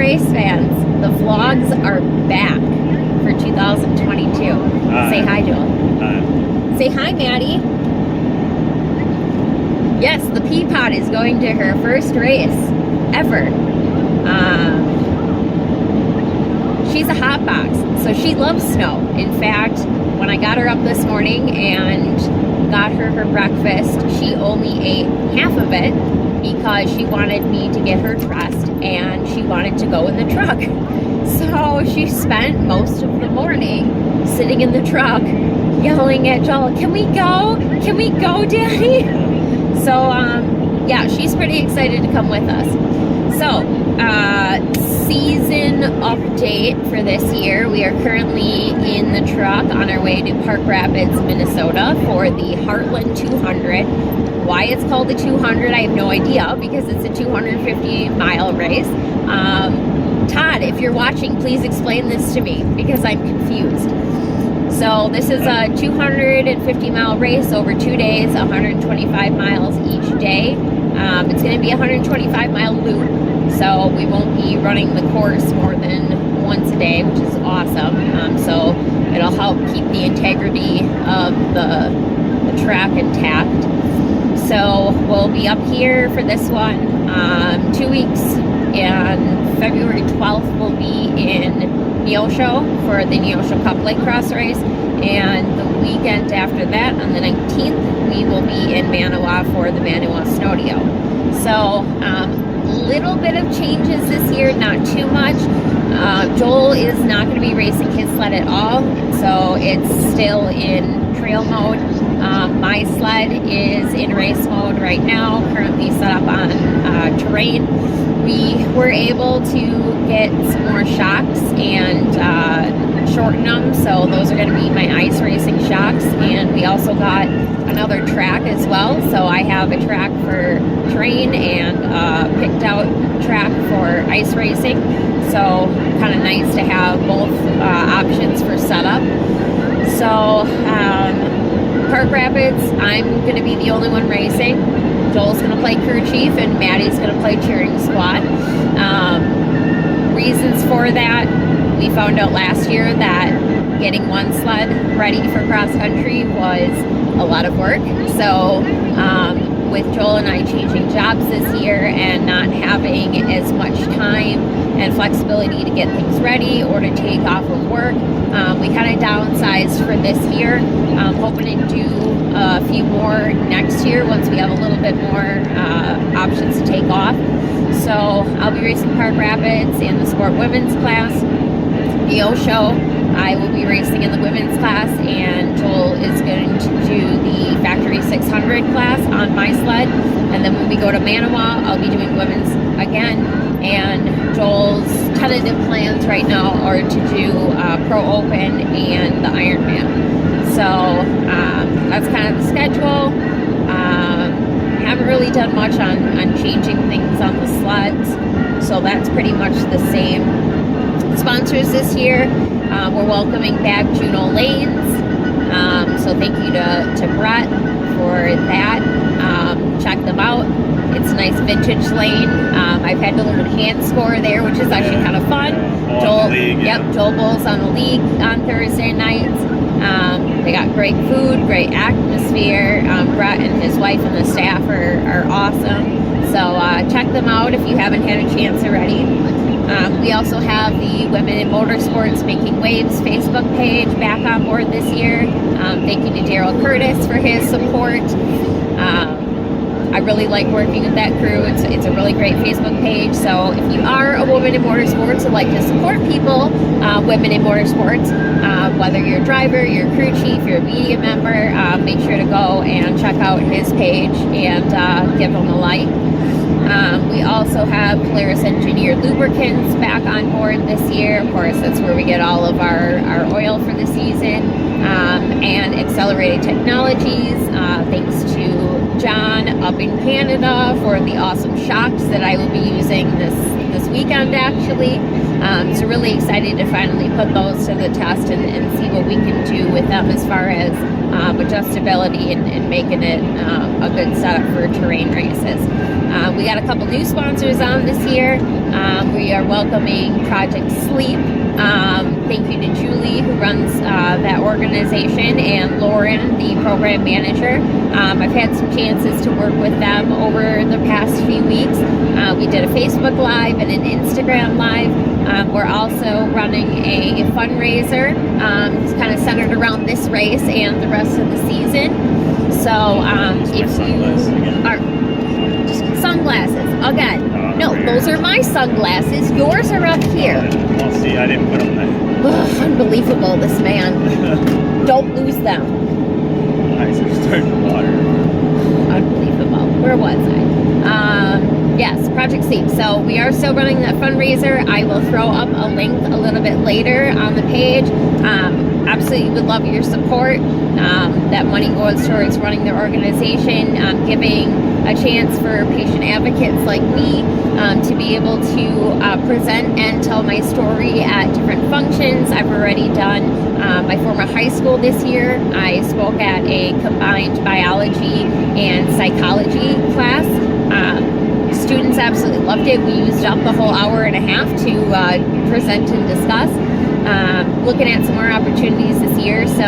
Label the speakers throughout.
Speaker 1: race fans, the vlogs are back for 2022. Say hi, Joel.
Speaker 2: Hi.
Speaker 1: Say hi, Maddie. Yes, the Peapod is going to her first race ever. She's a hot box, so she loves snow. In fact, when I got her up this morning and got her breakfast, she only ate half of it because she wanted me to get her dressed and she wanted to go in the truck. So she spent most of the morning sitting in the truck yelling at Joel, "Can we go? Can we go, Daddy?" So, yeah, she's pretty excited to come with us. So, season update for this year. We are currently in the truck on our way to Park Rapids, Minnesota for the Heartland 200. Why it's called the 200, I have no idea, because it's a 250-mile race. Todd, if you're watching, please explain this to me because I'm confused. So this is a 250-mile race over 2 days, 125 miles each day. It's going to be a 125-mile loop. So we won't be running the course more than once a day, which is awesome. So it'll help keep the integrity of the track intact. So we'll be up here for this one 2 weeks, and February 12th we'll be in Neosho for the Neosho Cup Lake Cross race, and the weekend after that, on the 19th, we will be in Manawa for the Manawa Snowdeo. So little bit of changes this year, not too much. Joel is not going to be racing his sled at all, so it's still in trail mode. My sled is in race mode right now, currently set up on terrain. We were able to get some more shocks and shorten them, so those are going to be my ice racing shocks, and we also got another track as well. So I have a track for terrain and picked out track for ice racing, so kind of nice to have both options for setup. So Park Rapids, I'm going to be the only one racing. Joel's going to play crew chief and Maddie's going to play cheering squad. Reasons for that, we found out last year that getting one sled ready for cross country was a lot of work. So with Joel and I changing jobs this year and not having as much time and flexibility to get things ready or to take off of work, we kind of downsized for this year. Hoping to do a few more next year once we have a little bit more options to take off. So I'll be racing Park Rapids in the sport women's class. Neosho, I will be racing in the women's class, and Joel is going to do the Factory 600 class on my sled. And then when we go to Manawa, I'll be doing women's again. And Joel's tentative plans right now are to do Pro Open and the Ironman. So that's kind of the schedule. Haven't really done much on changing things on the sleds, so that's pretty much the same. Sponsors this year, we're welcoming back Juno Lanes, so thank you to Brett for that. Check them out. It's a nice vintage lane. I've had to learn hand score there, which is actually kind of fun. Joel bowls on the league on Thursday nights. They got great food, great atmosphere. Brett and his wife and the staff are awesome. So check them out if you haven't had a chance already. We also have the Women in Motorsports Making Waves Facebook page back on board this year. Thank you to Daryl Curtis for his support. I really like working with that crew. It's a really great Facebook page. So if you are a woman in motorsports and like to support people, women in motorsports, whether you're a driver, you're a crew chief, you're a media member, make sure to go and check out his page and give him a like. We also have Polaris Engineered Lubricants back on board this year. Of course, that's where we get all of our oil for the season. And Accelerated Technologies, thanks to John up in Canada for the awesome shocks that I will be using this weekend, actually. So really excited to finally put those to the test and see what we can do with them as far as adjustability and making it a good setup for terrain races. We got a couple new sponsors on this year. We are welcoming Project Sleep. Thank you to Julie, who runs that organization, and Lauren, the program manager. I've had some chances to work with them over the past few weeks. We did a Facebook Live and an Instagram Live. We're also running a fundraiser. It's kind of centered around this race and the rest of the season. So if you are... Sunglasses, again. No, those are my sunglasses. Yours are up here.
Speaker 2: Well, see, I didn't put them there.
Speaker 1: Ugh, unbelievable, this man. Don't lose them.
Speaker 2: Nice, I'm starting to water.
Speaker 1: Unbelievable. Where was I? Yes, Project Sleep. So we are still running that fundraiser. I will throw up a link a little bit later on the page. Absolutely would love your support. That money goes towards running the organization, giving a chance for patient advocates like me to be able to present and tell my story at different functions. I've already done my former high school this year. I spoke at a combined biology and psychology class. Students absolutely loved it. We used up the whole hour and a half to present and discuss. Looking at some more opportunities this year, so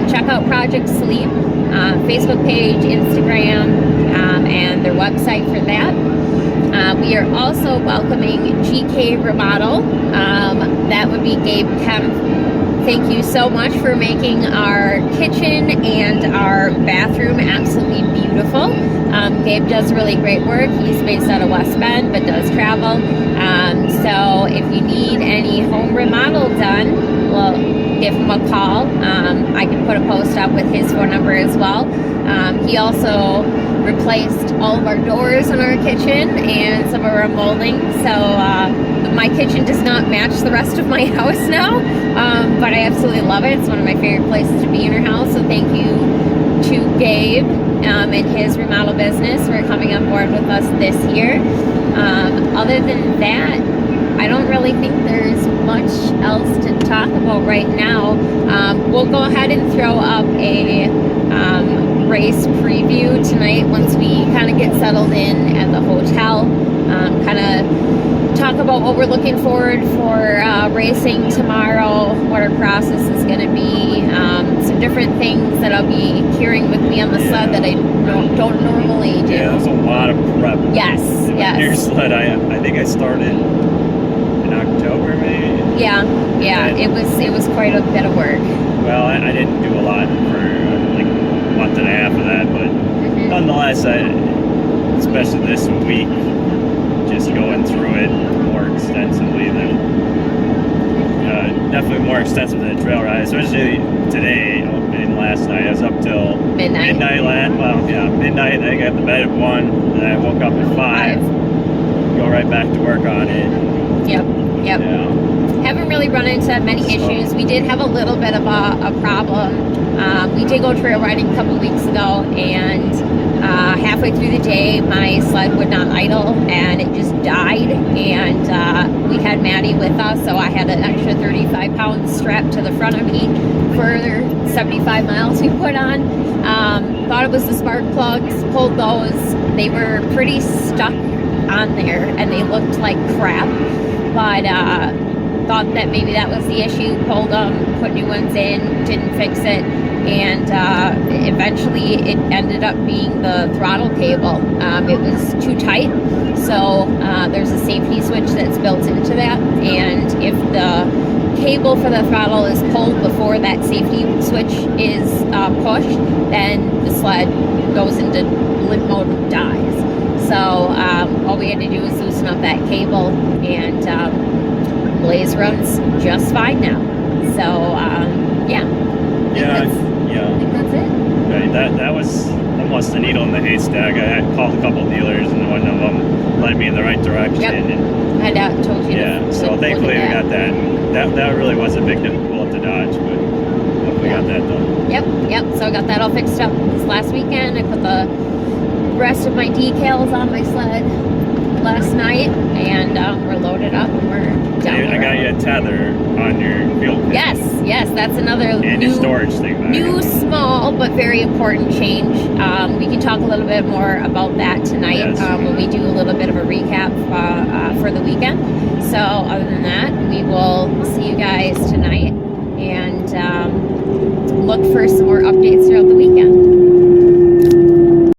Speaker 1: check out Project Sleep, Facebook page, Instagram, and their website for that. We are also welcoming GK Remodel. That would be Gabe Kemp. Thank you so much for making our kitchen and our bathroom absolutely beautiful. Gabe does really great work. He's based out of West Bend, but does travel. So if you need any home remodel done, well, give him a call. I can put a post up with his phone number as well. He also replaced all of our doors in our kitchen and some of our molding. So my kitchen does not match the rest of my house now, but I absolutely love it. It's one of my favorite places to be in our house. So thank you to Gabe and his remodel business for coming on board with us this year. Other than that, I don't really think there's much else to talk about right now. We'll go ahead and throw up a race preview tonight once we kind of get settled in at the hotel. Kind of talk about what we're looking forward for racing tomorrow, what our process is going to be, some different things that I'll be carrying with me on the sled that I don't normally do.
Speaker 2: Yeah, there's a lot of prep.
Speaker 1: Yes, yes.
Speaker 2: Your sled, I think I started in October, maybe.
Speaker 1: Yeah, it was quite a bit of work.
Speaker 2: Well, I didn't do a lot for like a month and a half of that, but nonetheless, especially this week, just going through it more extensively than definitely more extensive than a trail ride, especially today and last night. I was up till midnight. Midnight. I got to bed at 1, and I woke up at 5. Go right back to work on it.
Speaker 1: Yep.
Speaker 2: Yeah.
Speaker 1: Haven't really run into many issues. We did have a little bit of a problem. We did go trail riding a couple weeks ago, and halfway through the day, my sled would not idle, and it just died. And we had Maddie with us, so I had an extra 35 pounds strapped to the front of me for 75 miles we put on. Thought it was the spark plugs, pulled those. They were pretty stuck on there, and they looked like crap. But thought that maybe that was the issue, pulled them, put new ones in, didn't fix it, and eventually it ended up being the throttle cable. It was too tight, so there's a safety switch that's built into that, and if the cable for the throttle is pulled before that safety switch is pushed, then the sled goes into limp mode and dies. So all we had to do was loosen up that cable, and Blaze runs just fine now. So yeah. I think that's it.
Speaker 2: Right, that was almost a needle in the haystack. I called a couple dealers, and one of them led me in the right direction.
Speaker 1: Yep.
Speaker 2: And
Speaker 1: I told you.
Speaker 2: Yeah. So thankfully we got that. That really was a big bullet to dodge, but we got that done.
Speaker 1: Yep. So I got that all fixed up this last weekend. I put the rest of my decals on my sled last night, and we're loaded up and we're down.
Speaker 2: I got you a tether on your wheel kit.
Speaker 1: Yes, that's another
Speaker 2: and
Speaker 1: new
Speaker 2: your storage thing.
Speaker 1: New, small but very important change. We can talk a little bit more about that tonight when we do a little bit of a recap for the weekend. So other than that, we will see you guys tonight and look for some more updates throughout the weekend.